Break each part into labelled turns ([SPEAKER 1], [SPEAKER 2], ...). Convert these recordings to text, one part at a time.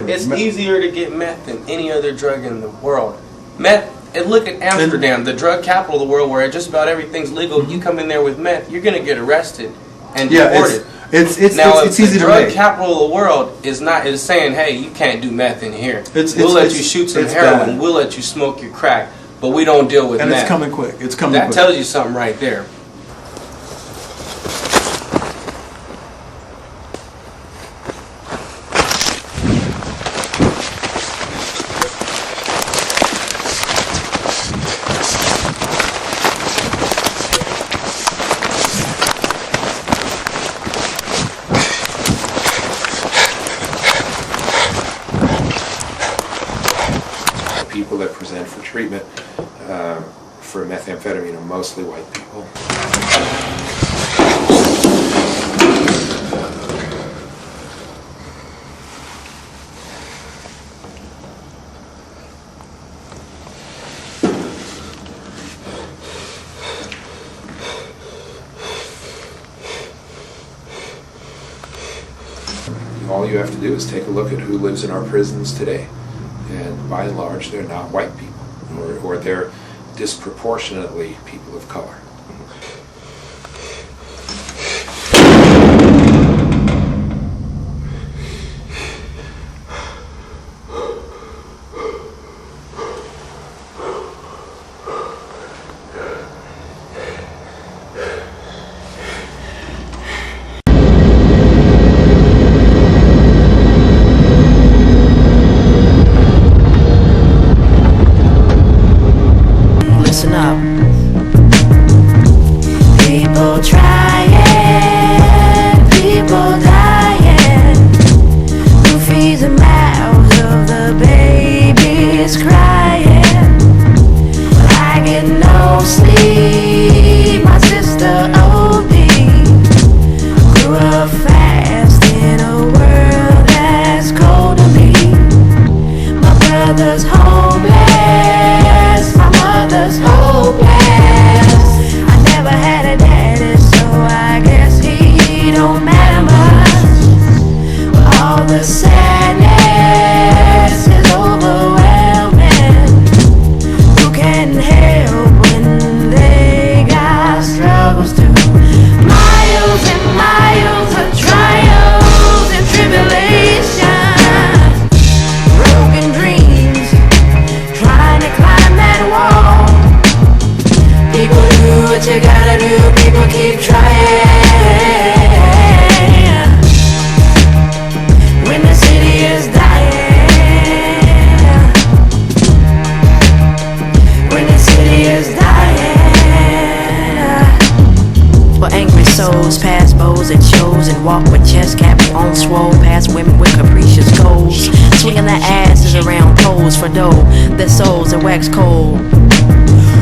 [SPEAKER 1] It's easier to get meth than any other drug in the world. Meth, and look at Amsterdam, the drug capital of the world, where just about everything's legal. You come in there with meth, you're gonna get arrested and deported.
[SPEAKER 2] It's
[SPEAKER 1] easy
[SPEAKER 2] to
[SPEAKER 1] drug
[SPEAKER 2] make.
[SPEAKER 1] capital of the world is saying, hey, you can't do meth in here. We'll let you shoot some
[SPEAKER 2] bad.
[SPEAKER 1] heroin. We'll let you smoke your crack, but we don't deal with meth.
[SPEAKER 2] And it's coming quick. It's coming quick.
[SPEAKER 1] That tells you something right there.
[SPEAKER 3] People that present for treatment for methamphetamine are mostly white people. All you have to do is take a look at who lives in our prisons today. And by and large, they're not white people, or they're disproportionately people of color.
[SPEAKER 4] Listen up. People trying, people dying. Who feeds the mouths of the babies crying? But I get no sleep. My sister OD. Grew up fast in a world that's cold to me. My brother's homeless. Hopeless. I never had a daddy, so I guess he don't matter much. But all the sadness is overwhelming. Who can help when they got struggles too? Miles and miles of trials and tribulations, broken dreams, trying to climb that wall. People do what you gotta do, people keep trying. When the city is dying, when the city is dying. For angry souls, past bows and shows, and walk with chest caps on swole, past women with capricious goals, swinging their asses around poles for dough, their souls are wax cold.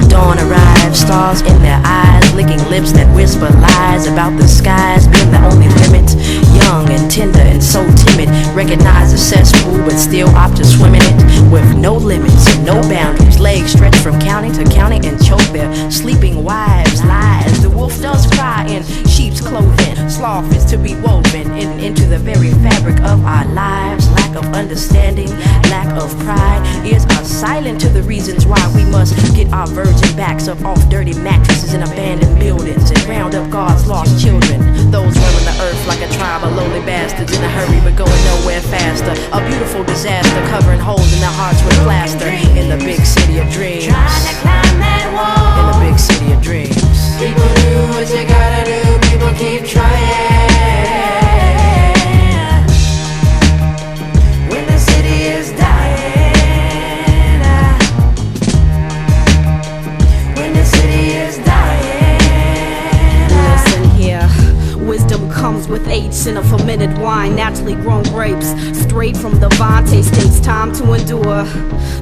[SPEAKER 4] Dawn arrives, stars in their eyes, licking lips that whisper lies about the skies being the only limit. Young and tender and so timid, recognize the cesspool but still opt to swim in it with no limits and no boundaries. Legs stretched from county to county and choke their sleeping wives' lies. The wolf does cry in sheep's clothing. Sloth is to be woven into the very fabric of our lives. Lack of understanding, lack of pride is silent to the reasons why we must get our virgin backs up off dirty mattresses in abandoned buildings and round up God's lost children. Those roaming the earth like a tribe of lowly bastards in a hurry but going nowhere faster. A beautiful disaster covering holes in their hearts with plaster. In the big city of dreams, trying to climb that wall. In the big city of dreams, people do what you gotta do, people keep trying. When the city is dying, when the city is dying.
[SPEAKER 5] Listen here, wisdom comes with age in a fermented wine, naturally grown grapes, straight from the vine. Taste takes time to endure.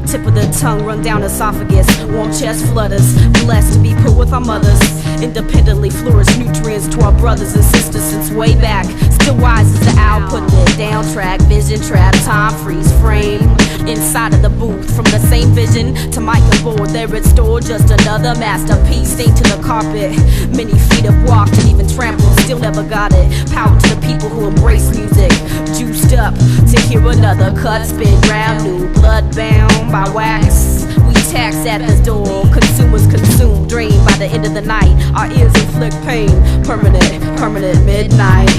[SPEAKER 5] Tip of the tongue run down esophagus, warm chest flutters. Blessed to be put with our mothers. Independently flourish nutrients to our brothers and sisters since way back. Still wise as the owl, put the down track, vision trap, time freeze frame. Inside of the booth, from the same vision to mic and board, there it's stored, just another masterpiece stained to the carpet. Many feet have walked and even trampled, still never got it. Power to the people who embrace music, juiced up to hear another cut spin round new. Blood bound by wax, we tax at the door. Consumers consume, drained by the end of the night. Our ears inflict pain, permanent midnight.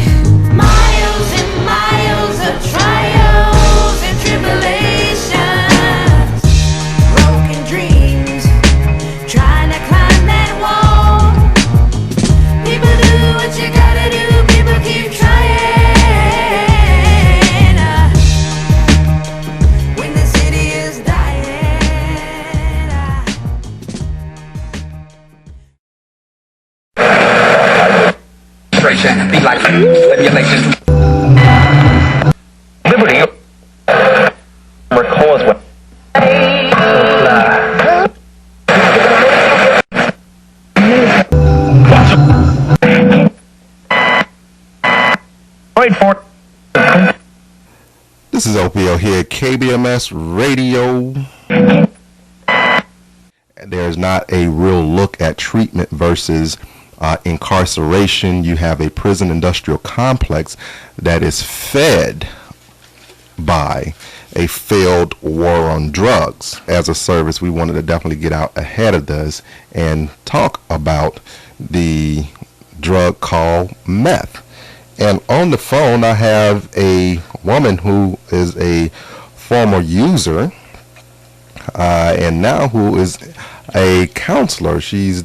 [SPEAKER 2] Miles and miles of trials and tribulations, broken dreams, trying to climb that wall. People do what you gotta do, people keep trying. When the city is dying.
[SPEAKER 6] Be like stimulation. Liberty records what. Wait for it.
[SPEAKER 7] This is Opio here at KBMS Radio. There's not a real look at treatment versus incarceration. You have a prison industrial complex that is fed by a failed war on drugs. As a service, we wanted to definitely get out ahead of this and talk about the drug called meth. And on the phone, I have a woman who is a former user and now who is a counselor. She's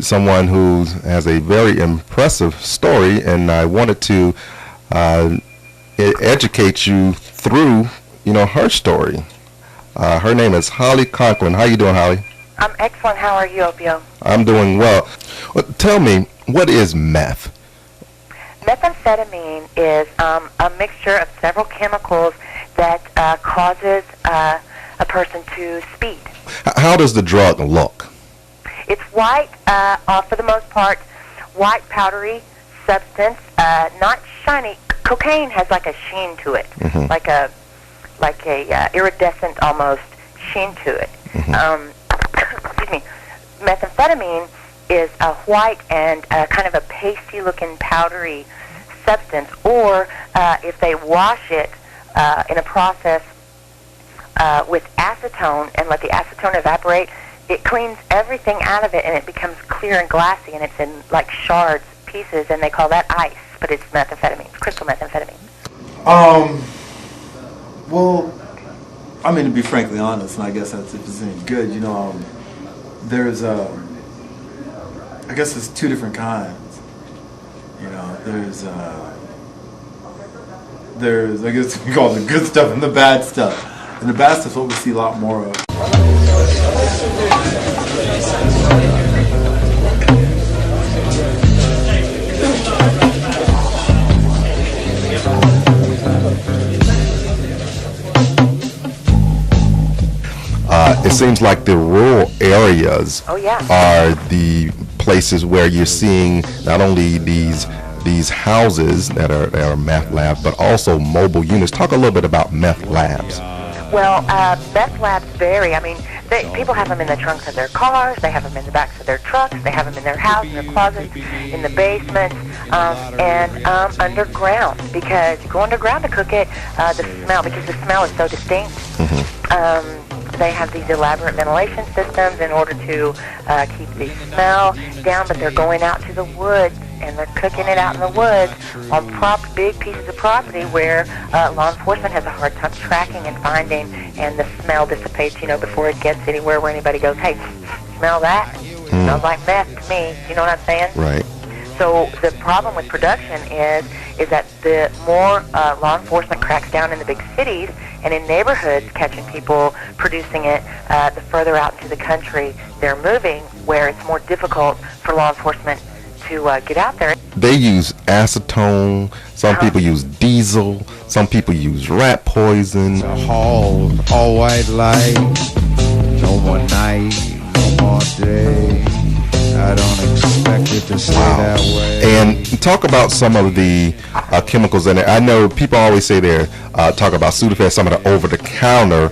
[SPEAKER 7] someone who has a very impressive story, and I wanted to educate you through, her story. Her name is Holly Conklin. How you doing, Holly?
[SPEAKER 8] I'm excellent. How are you, Opio?
[SPEAKER 7] I'm doing well. Tell me, what is meth?
[SPEAKER 8] Methamphetamine is a mixture of several chemicals that causes a person to speed.
[SPEAKER 7] How does the drug look?
[SPEAKER 8] It's white, for the most part, white powdery substance, not shiny. Cocaine has like a sheen to it, like a iridescent almost sheen to it. Excuse me. Methamphetamine is a white and kind of a pasty-looking powdery substance, or if they wash it in a process with acetone and let the acetone evaporate, it cleans everything out of it and it becomes clear and glassy, and it's in like shards, pieces, and they call that ice, but it's methamphetamine. It's crystal methamphetamine.
[SPEAKER 9] Well, I mean, to be frankly honest, and I guess that's if it's any good, there's I guess there's two different kinds. There's I guess we call it the good stuff and the bad stuff. And the bad stuff is what we see a lot more of.
[SPEAKER 7] It seems like the rural areas are the places where you're seeing not only these houses that are meth labs, but also mobile units. Talk a little bit about meth labs.
[SPEAKER 8] Well, meth labs vary. I mean, people have them in the trunks of their cars, they have them in the backs of their trucks, they have them in their house, in their closets, in the basements, and underground, because you go underground to cook it, the smell is so distinct. They have these elaborate ventilation systems in order to keep the smell down, but they're going out to the woods and they're cooking it out in the woods on big pieces of property where law enforcement has a hard time tracking and finding, and the smell dissipates, before it gets anywhere where anybody goes, hey, smell that? Smells like meth to me. You know what I'm saying?
[SPEAKER 7] Right.
[SPEAKER 8] So the problem with production is that the more law enforcement cracks down in the big cities and in neighborhoods catching people producing it, the further out into the country they're moving, where it's more difficult for law enforcement to get out there.
[SPEAKER 7] They use acetone, some people use diesel, some people use rat poison.
[SPEAKER 10] All white light, no more night, no more day. I don't expect it to stay that way.
[SPEAKER 7] And talk about some of the chemicals in it. I know people always say talk about Sudafed, some of the over-the-counter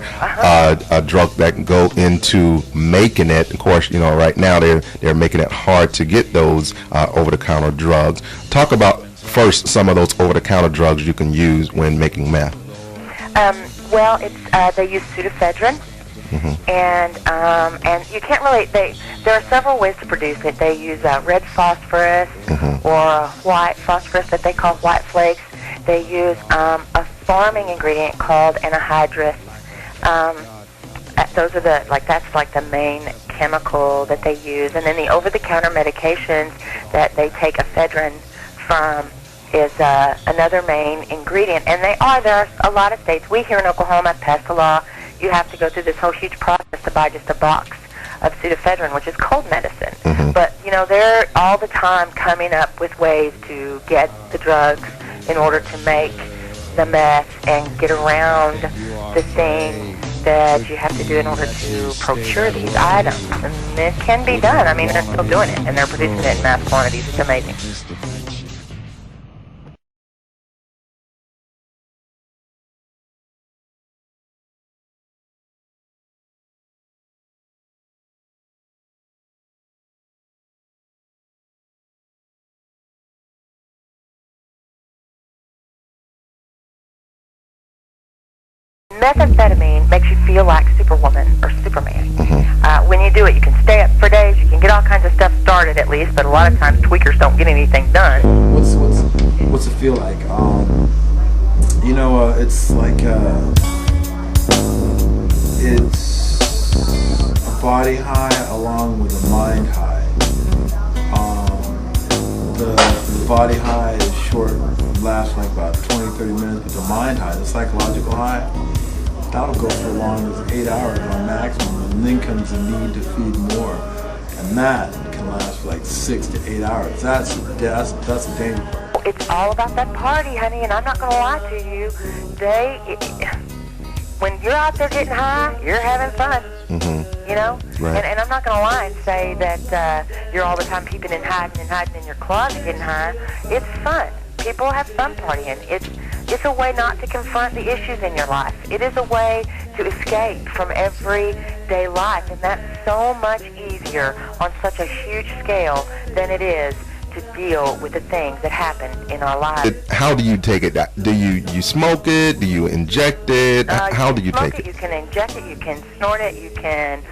[SPEAKER 7] drugs that can go into making it. Of course, right now they're making it hard to get those over-the-counter drugs. Talk about first some of those over-the-counter drugs you can use when making meth?
[SPEAKER 8] Well, it's they use pseudoephedrine, and you can't really. There are several ways to produce it. They use red phosphorus or white phosphorus that they call white flakes. They use a farming ingredient called anhydrous. Those are that's like the main chemical that they use, and then the over-the-counter medications that they take ephedrine from is another main ingredient. And there are a lot of states. We here in Oklahoma have passed a law. You have to go through this whole huge process to buy just a box of pseudoephedrine, which is cold medicine. But they're all the time coming up with ways to get the drugs in order to make the meth and get around the things that you have to do in order to procure these items. And it can be done. I mean, they're still doing it, and they're producing it in mass quantities. It's amazing. Methamphetamine makes you feel like Superwoman or Superman. When you do it, you can stay up for days. You can get all kinds of stuff started at least, but a lot of times tweakers don't get anything done.
[SPEAKER 9] What's it feel like? It's like it's a body high along with a mind high. The body high is short, lasts like about 20-30 minutes, but the mind high, the psychological high, that'll go for as long as 8 hours on maximum, and then comes the need to feed more, and that can last for like 6 to 8 hours. That's the danger part.
[SPEAKER 8] It's all about that party, honey, and I'm not going to lie to you. When you're out there getting high, you're having fun. Right. And I'm not going to lie and say that you're all the time peeping and hiding in your closet getting high. It's fun. People have fun partying. It's a way not to confront the issues in your life. It is a way to escape from everyday life, and that's so much easier on such a huge scale than it is to deal with the things that happen in our lives.
[SPEAKER 7] How do you take it? Do you smoke it? Do you inject it? How do you take it?
[SPEAKER 8] You can inject it. You can snort it. You can.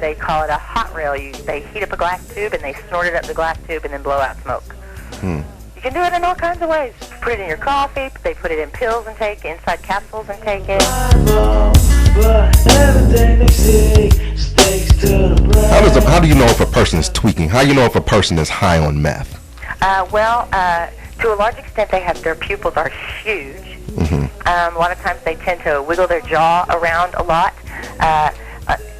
[SPEAKER 8] They call it a hot rail. They heat up a glass tube and they snort it up the glass tube and then blow out smoke. You can do it in all kinds of ways. Put it in your coffee. They put it in pills and take it, inside capsules and take it.
[SPEAKER 7] How do you know if a person is tweaking? How do you know if a person is high on meth?
[SPEAKER 8] To a large extent, their pupils are huge. A lot of times they tend to wiggle their jaw around a lot.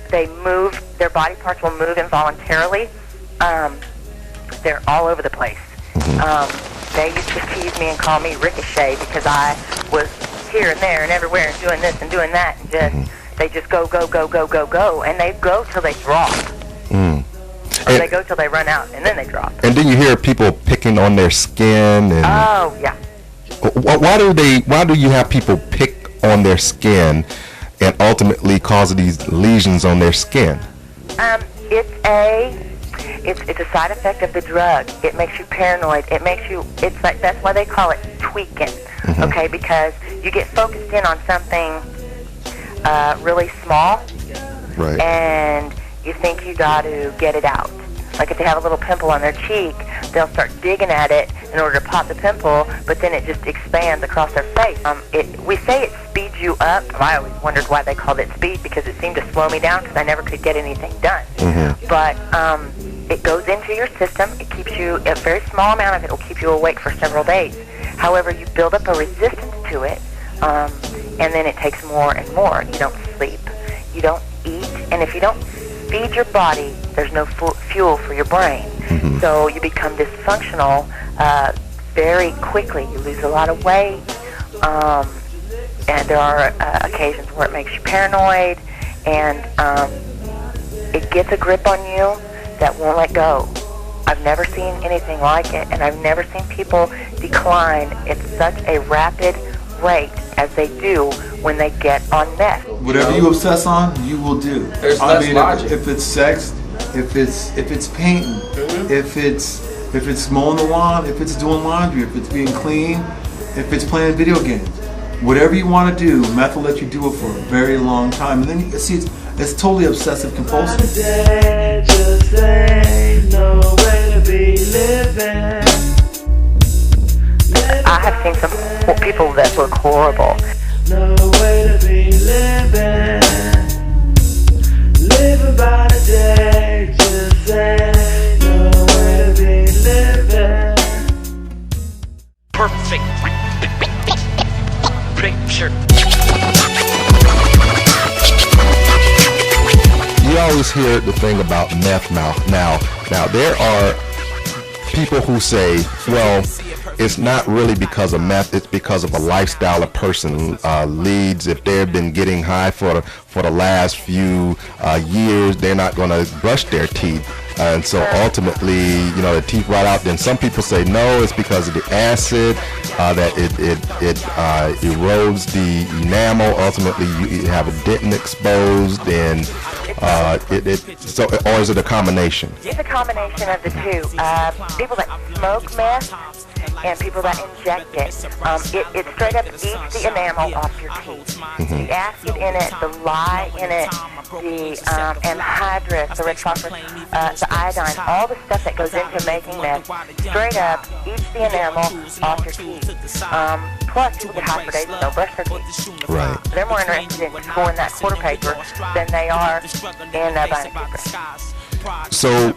[SPEAKER 8] They move, their body parts will move involuntarily. They're all over the place. They used to tease me and call me Ricochet because I was here and there and everywhere and doing this and doing that, and they just go, and they go till they drop. Or they go till they run out, and then they drop.
[SPEAKER 7] And then you hear people picking on their skin. And
[SPEAKER 8] oh, yeah.
[SPEAKER 7] Why do you have people pick on their skin and ultimately cause these lesions on their skin?
[SPEAKER 8] It's a side effect of the drug. It makes you paranoid. It's like, that's why they call it tweaking. Okay, because you get focused in on something really small,
[SPEAKER 7] right,
[SPEAKER 8] and you think you got to get it out. Like if they have a little pimple on their cheek, they'll start digging at it in order to pop the pimple, but then it just expands across their face. We say it speeds you up. I always wondered why they called it speed, because it seemed to slow me down because I never could get anything done. But it goes into your system. It keeps you, a very small amount of it will keep you awake for several days. However, you build up a resistance to it, and then it takes more and more. You don't sleep. You don't eat. And if you don't feed your body, there's no fuel for your brain. So you become dysfunctional very quickly. You lose a lot of weight. And there are occasions where it makes you paranoid. And it gets a grip on you that won't let go. I've never seen anything like it, and I've never seen people decline at such a rapid rate as they do when they get on meth.
[SPEAKER 9] Whatever you obsess on, you will do.
[SPEAKER 1] There's less logic.
[SPEAKER 9] If it's sex, if it's painting, if it's if it's mowing the lawn, if it's doing laundry, if it's being clean, if it's playing video games. Whatever you want to do, meth will let you do it for a very long time. And then you see it's totally obsessive compulsive.
[SPEAKER 2] Just ain't no way to be living.
[SPEAKER 8] I have seen some people that look horrible.
[SPEAKER 2] No way to be living. Living by the day, just ain't no way to be living.
[SPEAKER 6] Perfect picture.
[SPEAKER 7] You always hear the thing about meth mouth. Now there are people who say, well, it's not really because of meth, it's because of a lifestyle a person leads. If they've been getting high for the last few years, they're not going to brush their teeth. And so ultimately, the teeth rot out. Then some people say, no, it's because of the acid, that it erodes the enamel. Ultimately, you have a dentin exposed, and or is it a combination?
[SPEAKER 8] It's a combination of the two. People that smoke meth and people that inject it, it straight up eats the enamel off your teeth. The acid in it, the lye in it, the anhydrous, the red phosphorus, the iodine, all the stuff that goes into making meth, straight up eats the enamel off your teeth. Plus, people get high for days and don't brush their teeth.
[SPEAKER 7] Right.
[SPEAKER 8] They're more interested in scoring that quarter paper than they are in buying a toothbrush.
[SPEAKER 7] So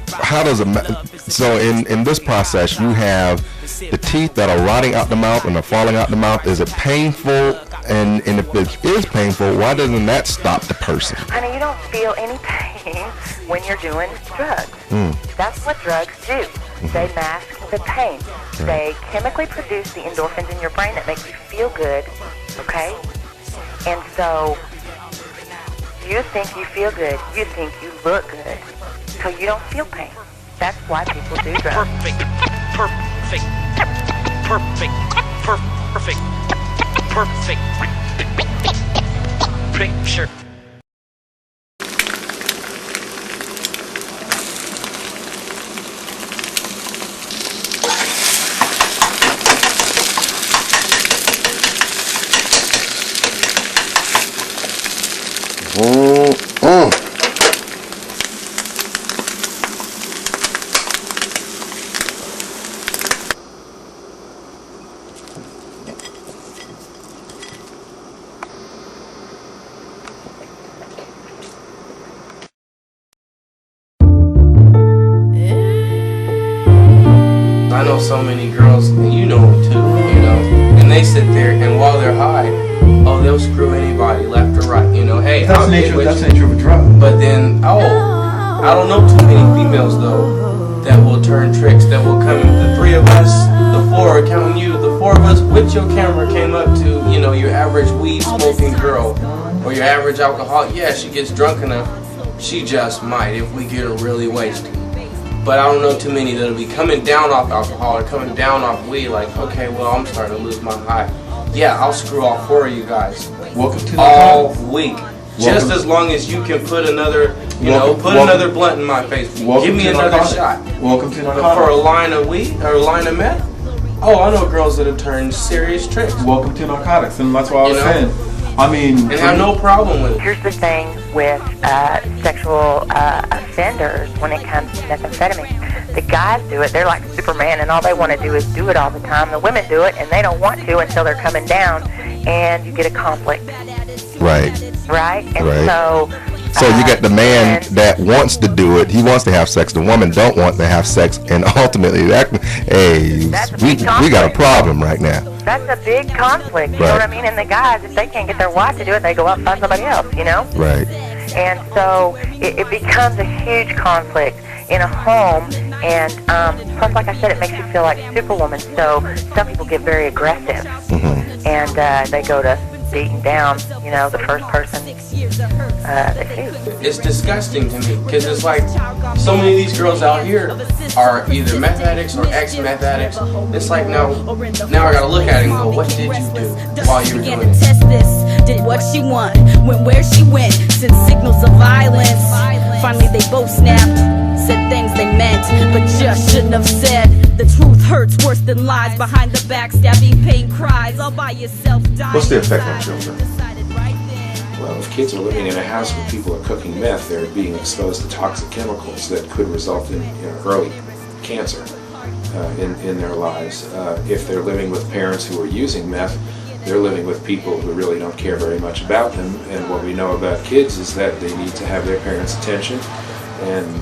[SPEAKER 7] how does in this process you have the teeth that are rotting out the mouth and are falling out the mouth? Is it painful? And if it is painful, why doesn't that stop the person?
[SPEAKER 8] Honey, you don't feel any pain when you're doing drugs. That's what drugs do. They mask the pain. They chemically produce the endorphins in your brain that make you feel good, okay? And so you think you feel good, you think you look good, so you don't feel pain. That's why people do drugs.
[SPEAKER 6] Perfect picture.
[SPEAKER 1] I know so many girls, and you know them too, and they sit there and while they're high, they'll screw anybody left or right, hey,
[SPEAKER 9] That's the nature of a drug.
[SPEAKER 1] But then, I don't know too many females though that will turn tricks, that will come in. The three of us, the four, counting you, the four of us with your camera came up to, your average weed smoking girl or your average alcoholic. Yeah, she gets drunk enough, she just might if we get her really wasted. But I don't know too many that'll be coming down off alcohol or coming down off weed like, okay, well, I'm starting to lose my high. Yeah, I'll screw all four of you guys.
[SPEAKER 9] Welcome to
[SPEAKER 1] all week. Just as long as you can put another, another blunt in my face. Give me another shot.
[SPEAKER 9] Welcome to
[SPEAKER 1] narcotics. For a line of weed or a line of meth? Oh, I know girls that have turned serious tricks.
[SPEAKER 9] Welcome to narcotics, and that's what I was saying. I mean,
[SPEAKER 1] and have no problem with it.
[SPEAKER 8] Here's the thing with sexual offenders when it comes to methamphetamine. The guys do it, they're like Superman, and all they want to do is do it all the time. The women do it, and they don't want to until they're coming down, and you get a conflict.
[SPEAKER 7] Right.
[SPEAKER 8] Right? And
[SPEAKER 7] so you get the man that wants to do it, he wants to have sex, the woman don't want to have sex, and ultimately we got a problem right now.
[SPEAKER 8] That's a big conflict, you know what I mean? And the guys, if they can't get their wife to do it, they go out and find somebody else,
[SPEAKER 7] Right.
[SPEAKER 8] And so it becomes a huge conflict in a home, and plus, like I said, it makes you feel like Superwoman, so some people get very aggressive, and they go to beating down, the first person they see.
[SPEAKER 1] It's disgusting to me, because it's like so many of these girls out here are either meth addicts or ex-meth addicts. It's like now I gotta look at it and go, what did you do while you were doing it?
[SPEAKER 5] Did what she want, went where she went, sent signals of violence. Finally they both snapped, said things they meant, but just shouldn't have said. The truth hurts worse than lies. Behind the backstabbing pain cries. All by yourself dying.
[SPEAKER 7] What's the effect on children?
[SPEAKER 3] Well, if kids are living in a house where people are cooking meth, they're being exposed to toxic chemicals that could result in early cancer in their lives. If they're living with parents who are using meth, they're living with people who really don't care very much about them. And what we know about kids is that they need to have their parents' attention and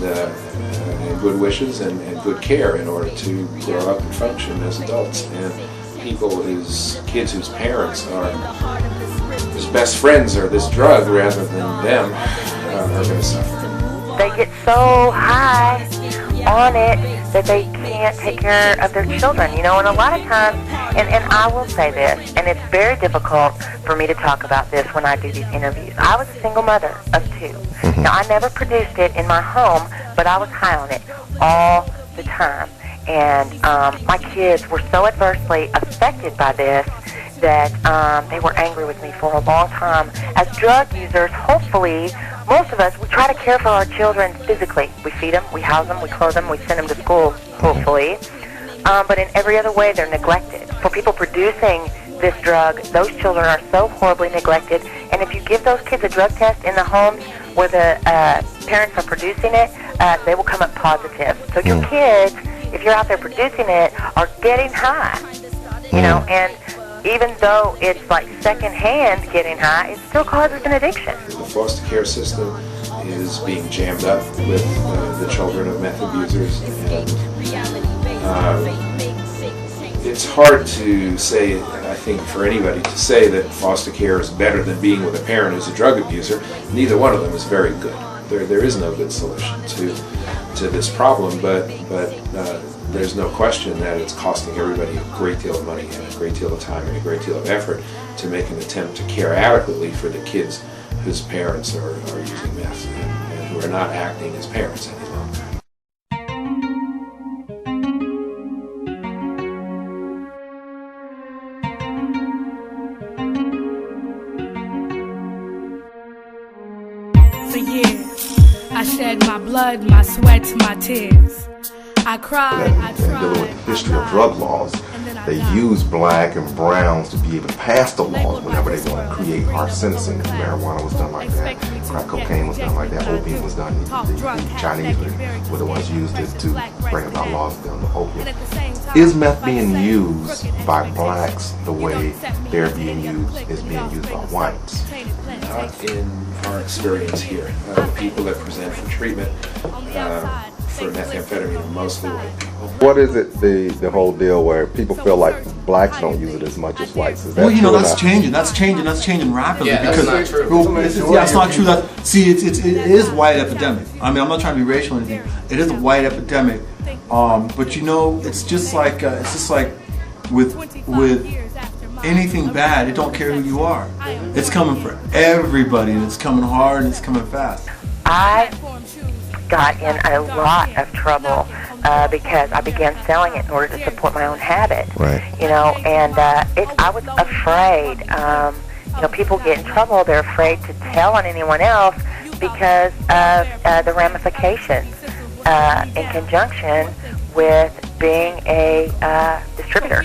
[SPEAKER 3] good wishes and good care in order to grow up and function as adults. And kids whose parents whose best friends are this drug rather than them are going to suffer.
[SPEAKER 8] They get so high on it that they can't take care of their children, and a lot of times, and I will say this, and it's very difficult for me to talk about this when I do these interviews. I was a single mother of 2. Now, I never produced it in my home, but I was high on it all the time. And my kids were so adversely affected by this that they were angry with me for a long time. As drug users, hopefully, most of us, we try to care for our children physically. We feed them, we house them, we clothe them, we send them to school, hopefully. But in every other way, they're neglected. For people producing this drug, those children are so horribly neglected. And if you give those kids a drug test in the homes where the parents are producing it, they will come up positive. So your kids, if you're out there producing it, are getting high. And even though it's like secondhand getting high, it still causes an addiction.
[SPEAKER 3] The foster care system is being jammed up with the children of meth abusers. And it's hard to say, I think, for anybody to say that foster care is better than being with a parent who's a drug abuser. Neither one of them is very good. There is no good solution to this problem, but there's no question that it's costing everybody a great deal of money and a great deal of time and a great deal of effort to make an attempt to care adequately for the kids whose parents are using meth and who are not acting as parents any longer.
[SPEAKER 11] For years, I shed my blood, my sweat, my tears. I cried, I tried,
[SPEAKER 7] dealing with the history of drug laws, they use black and browns to be able to pass the laws whenever they want to create harsh sentencing. Marijuana was done like that, crack cocaine was done like that, opium was done. The Chinese were the ones used it to bring about laws on the opium. Is meth being used by blacks the way they're being used is being used by whites?
[SPEAKER 3] Not in our experience here. People that present for treatment for methamphetamine are mostly white people.
[SPEAKER 7] What is it, the whole deal where people feel like blacks don't use it as much as whites? Is that
[SPEAKER 9] well,
[SPEAKER 7] true
[SPEAKER 9] that's changing. That's changing rapidly.
[SPEAKER 1] Yeah,
[SPEAKER 9] because
[SPEAKER 1] that's not true.
[SPEAKER 9] It's not true. It is a white epidemic. I mean, I'm not trying to be racial or anything. It is a white epidemic. But it's just like with anything bad, it don't care who you are. It's coming for everybody, and it's coming hard, and it's coming fast.
[SPEAKER 8] I got in a lot of trouble because I began selling it in order to support my own habit.
[SPEAKER 7] Right.
[SPEAKER 8] And I was afraid. People get in trouble. They're afraid to tell on anyone else because of the ramifications in conjunction with being a distributor.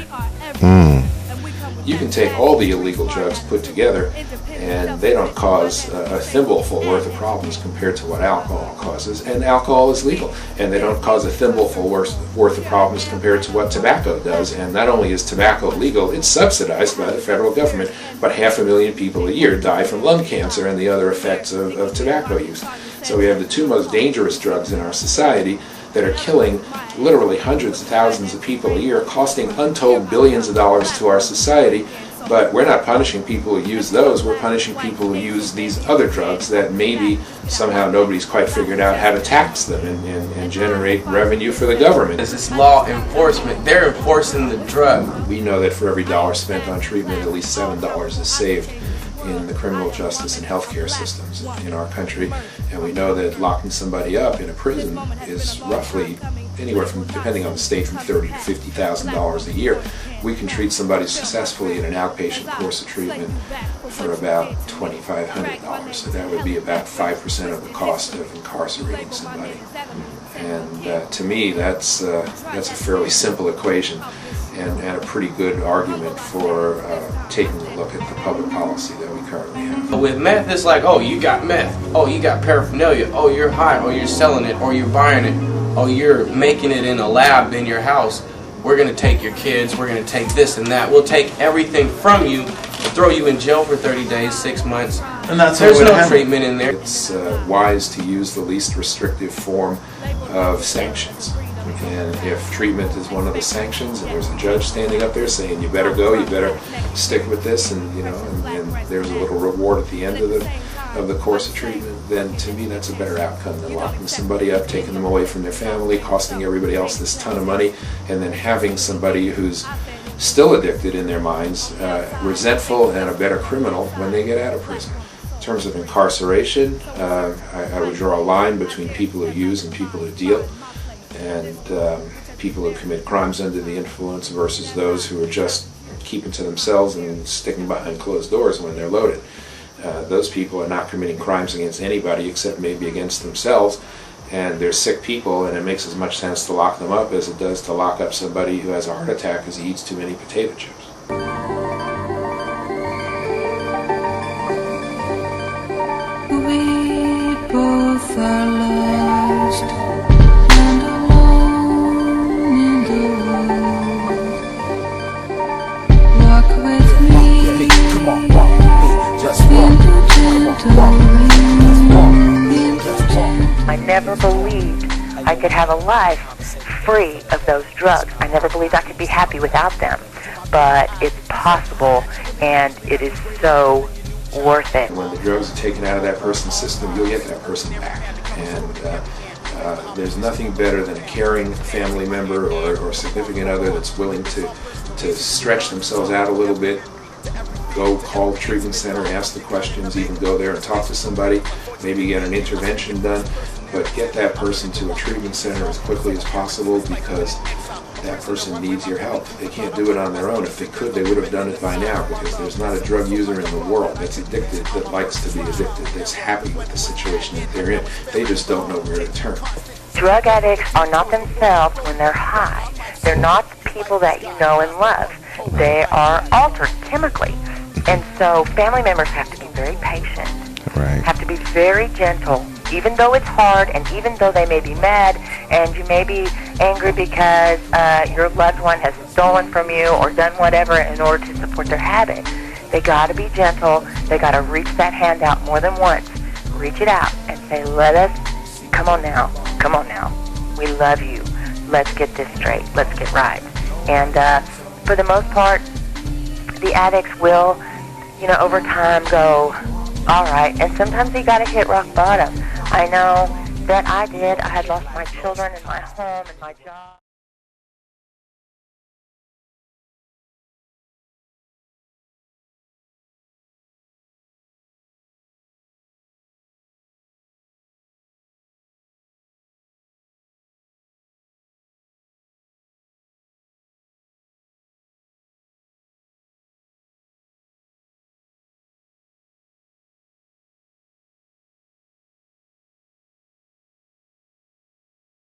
[SPEAKER 3] You can take all the illegal drugs put together and they don't cause a thimbleful worth of problems compared to what alcohol causes. And alcohol is legal. And they don't cause a thimbleful worth of problems compared to what tobacco does. And not only is tobacco legal, it's subsidized by the federal government. But 500,000 people a year die from lung cancer and the other effects of tobacco use. So we have the two most dangerous drugs in our society that are killing literally hundreds of thousands of people a year, costing untold billions of dollars to our society. But we're not punishing people who use those, we're punishing people who use these other drugs that maybe somehow nobody's quite figured out how to tax them and generate revenue for the government.
[SPEAKER 1] It's this law enforcement. They're enforcing the drug.
[SPEAKER 3] We know that for every dollar spent on treatment, at least $7 is saved in the criminal justice and healthcare systems in our country. And we know that locking somebody up in a prison is roughly anywhere from, depending on the state, from $30,000 to $50,000 a year. we can treat somebody successfully in an outpatient course of treatment for about $2,500. So that would be about 5% of the cost of incarcerating somebody. And to me, that's a fairly simple equation and a pretty good argument for taking a look at the public policy that we currently have.
[SPEAKER 1] With meth, it's like, oh, you got meth. Oh, you got paraphernalia. Oh, you're high. Oh, you're selling it. Or you're buying it. Oh, you're making it in a lab in your house. We're going to take your kids. We're going to take this and that. We'll take everything from you, throw you in jail for 30 days, 6 months.
[SPEAKER 9] And that's
[SPEAKER 1] There's no treatment in there.
[SPEAKER 3] It's wise to use the least restrictive form of sanctions. And if treatment is one of the sanctions, and there's a judge standing up there saying you better go, you better stick with this, and and there's a little reward at the end of the course of treatment, then to me that's a better outcome than locking somebody up, taking them away from their family, costing everybody else this ton of money, and then having somebody who's still addicted in their minds, resentful and a better criminal when they get out of prison. In terms of incarceration, I would draw a line between people who use and people who deal, and people who commit crimes under the influence versus those who are just keeping to themselves and sticking behind closed doors when they're loaded. Those people are not committing crimes against anybody except maybe against themselves, and they're sick people, and it makes as much sense to lock them up as it does to lock up somebody who has a heart attack because he eats too many potato chips.
[SPEAKER 2] We both are lost and alone in the world. Walk with me, come on, walk with me, just
[SPEAKER 8] I never believed I could have a life free of those drugs. I never believed I could be happy without them. But it's possible, and it is so worth it.
[SPEAKER 3] When the drugs are taken out of that person's system, you'll get that person back. And there's nothing better than a caring family member or significant other that's willing to stretch themselves out a little bit, go call the treatment center, ask the questions, even go there and talk to somebody, maybe get an intervention done, but get that person to a treatment center as quickly as possible because that person needs your help. They can't do it on their own. If they could, they would have done it by now because there's not a drug user in the world that's addicted, that likes to be addicted, that's happy with the situation that they're in. They just don't know where to turn.
[SPEAKER 8] Drug addicts are not themselves when they're high. They're not the people that you know and love. They are altered chemically. And so family members have to be very patient, have to be very gentle, even though it's hard and even though they may be mad and you may be angry because your loved one has stolen from you or done whatever in order to support their habit. They got to be gentle. They got to reach that hand out more than once. Reach it out and say, come on now, we love you. Let's get this straight. Let's get right. And for the most part, the addicts will, over time go, all right. And sometimes you got to hit rock bottom. I know that I did. I had lost my children and my home and my job.